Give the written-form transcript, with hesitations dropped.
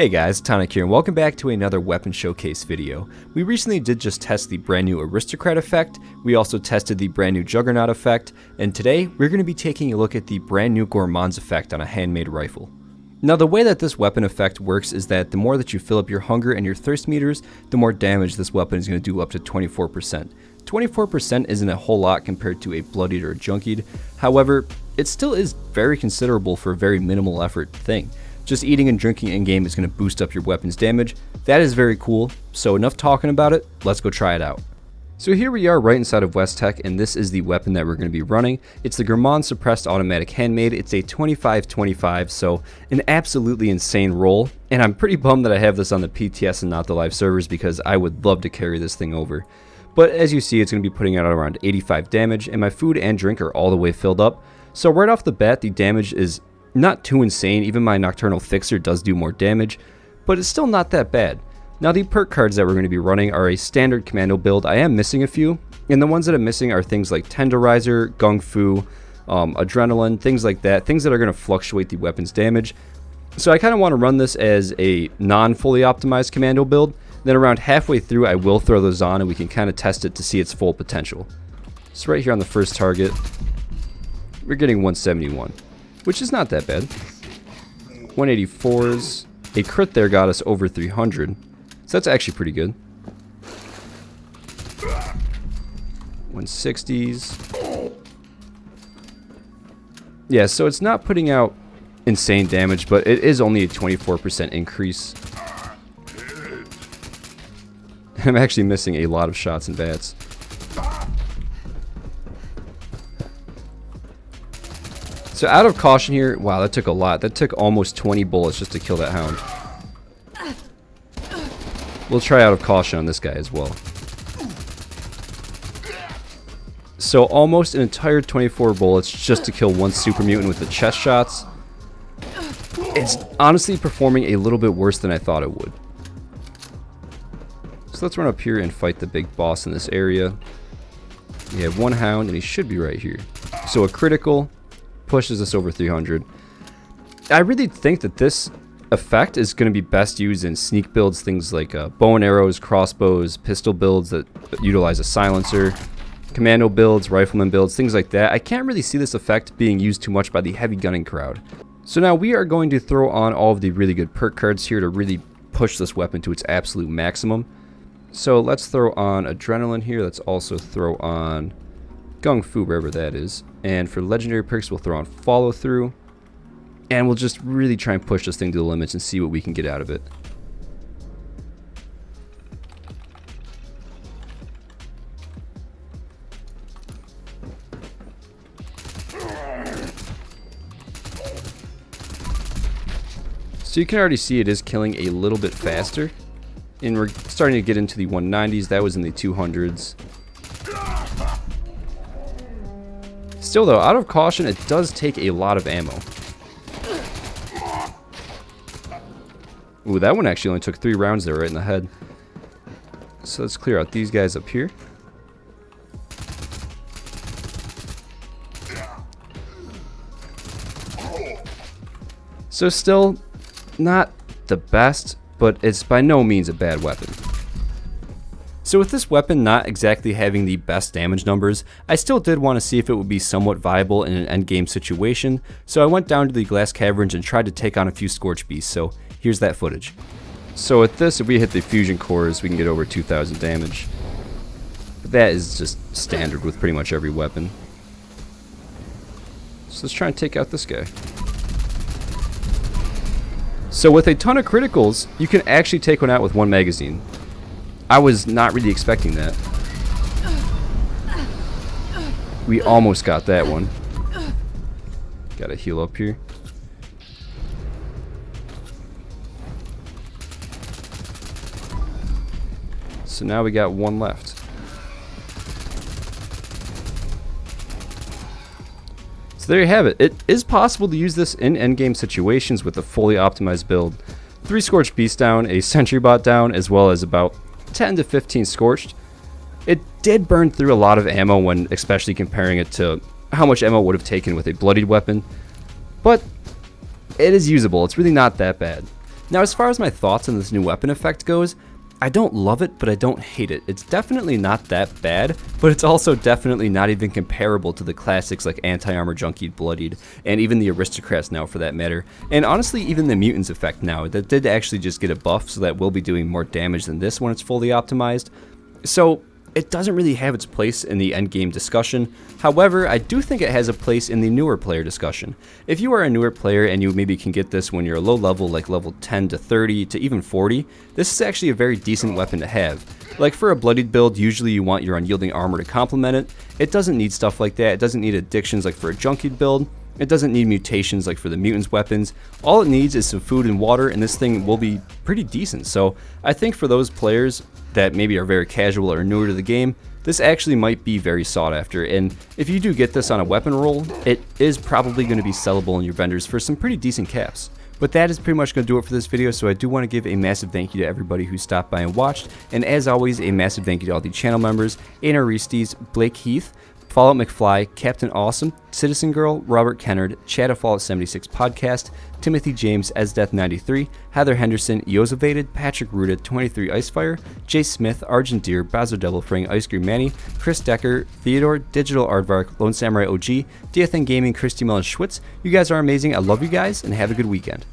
Hey guys, Tonic here and welcome back to another weapon showcase video. We recently did just test the brand new Aristocrat effect, we also tested the brand new Juggernaut effect, and today we're going to be taking a look at the brand new Gourmand's effect on a handmade rifle. Now the way that this weapon effect works is that the more that you fill up your hunger and your thirst meters, the more damage this weapon is going to do, up to 24%. 24% isn't a whole lot compared to a bloodied or a junkied, however, it still is very considerable for a very minimal effort thing. Just eating and drinking in-game is going to boost up your weapon's damage. That is very cool, so enough talking about it, let's go try it out. So here we are right inside of West Tech, and this is the weapon that we're going to be running. It's the Gourmand Suppressed Automatic Handmade. It's a 25-25, so an absolutely insane roll, and I'm pretty bummed that I have this on the PTS and not the live servers because I would love to carry this thing over. But as you see, it's going to be putting out around 85 damage, and my food and drink are all the way filled up. So right off the bat, the damage is not too insane. Even my Nocturnal Fixer does do more damage, but it's still not that bad. Now the perk cards that we're going to be running are a standard commando build. I am missing a few, and the ones that I'm missing are things like Tenderizer, Gung Fu, Adrenaline, things like that, things that are going to fluctuate the weapon's damage. So I kind of want to run this as a non-fully optimized commando build. Then around halfway through I will throw those on and we can kind of test it to see its full potential. So right here on the first target, we're getting 171. Which is not that bad. 184s. A crit there got us over 300. So that's actually pretty good. 160s. Yeah, so it's not putting out insane damage, but it is only a 24% increase. I'm actually missing a lot of shots and bats. So out of caution here, wow, that took a lot. That took almost 20 bullets just to kill that hound. We'll try out of caution on this guy as well. So almost an entire 24 bullets just to kill one super mutant with the chest shots. It's honestly performing a little bit worse than I thought it would. So let's run up here and fight the big boss in this area. We have one hound and he should be right here. So a critical pushes us over 300. I really think that this effect is going to be best used in sneak builds, things like bow and arrows, crossbows, pistol builds that utilize a silencer, commando builds, rifleman builds, things like that. I can't really see this effect being used too much by the heavy gunning crowd. So now we are going to throw on all of the really good perk cards here to really push this weapon to its absolute maximum. So let's throw on Adrenaline here. Let's also throw on Gung Fu, wherever that is. And for legendary perks, we'll throw on Follow Through. And we'll just really try and push this thing to the limits and see what we can get out of it. So you can already see it is killing a little bit faster. And we're starting to get into the 190s. That was in the 200s. Still though, out of caution, it does take a lot of ammo. Ooh, that one actually only took 3 rounds there right in the head. So let's clear out these guys up here. So still not the best, but it's by no means a bad weapon. So with this weapon not exactly having the best damage numbers, I still did want to see if it would be somewhat viable in an endgame situation, so I went down to the glass caverns and tried to take on a few Scorch Beasts, so here's that footage. So with this, if we hit the fusion cores, we can get over 2,000 damage. But that is just standard with pretty much every weapon. So let's try and take out this guy. So with a ton of criticals, you can actually take one out with one magazine. I was not really expecting that. We almost got that one. Gotta heal up here. So now we got one left. So there you have it. It is possible to use this in endgame situations with a fully optimized build. 3 Scorched Beasts down, a Sentry Bot down, as well as about 10 to 15 Scorched. It did burn through a lot of ammo when especially comparing it to how much ammo it would have taken with a bloodied weapon, but it is usable. It's really not that bad. Now, as far as my thoughts on this new weapon effect goes, I don't love it, but I don't hate it. It's definitely not that bad, but it's also definitely not even comparable to the classics like Anti-Armor Junkied, Bloodied, and even the Aristocrats now for that matter. And honestly, even the Mutants effect now, that did actually just get a buff, so that will be doing more damage than this when it's fully optimized. So it doesn't really have its place in the endgame discussion. However, I do think it has a place in the newer player discussion. If you are a newer player and you maybe can get this when you're a low level, like level 10 to 30 to even 40, this is actually a very decent weapon to have. Like for a bloodied build, usually you want your unyielding armor to complement it. It doesn't need stuff like that. It doesn't need addictions like for a junkied build. It doesn't need mutations like for the mutants weapons. All it needs is some food and water, and this thing will be pretty decent. So I think for those players that maybe are very casual or newer to the game, this actually might be very sought after. And if you do get this on a weapon roll, it is probably going to be sellable in your vendors for some pretty decent caps. But that is pretty much going to do it for this video, so I do want to give a massive thank you to everybody who stopped by and watched, and as always, a massive thank you to all the channel members, Anna Reestes, Blake Heath, Fallout McFly, Captain Awesome, Citizen Girl, Robert Kennard, Chad of Fallout 76 Podcast, Timothy James, Esdeath93, Heather Henderson, Yozovated, Patrick Ruda, 23 Icefire, Jay Smith, Argent Deer, Bazo Devil Fring, Ice Cream Manny, Chris Decker, Theodore, Digital Aardvark, Lone Samurai OG, DFN Gaming, Christy Mullen Schwitz. You guys are amazing. I love you guys, and have a good weekend.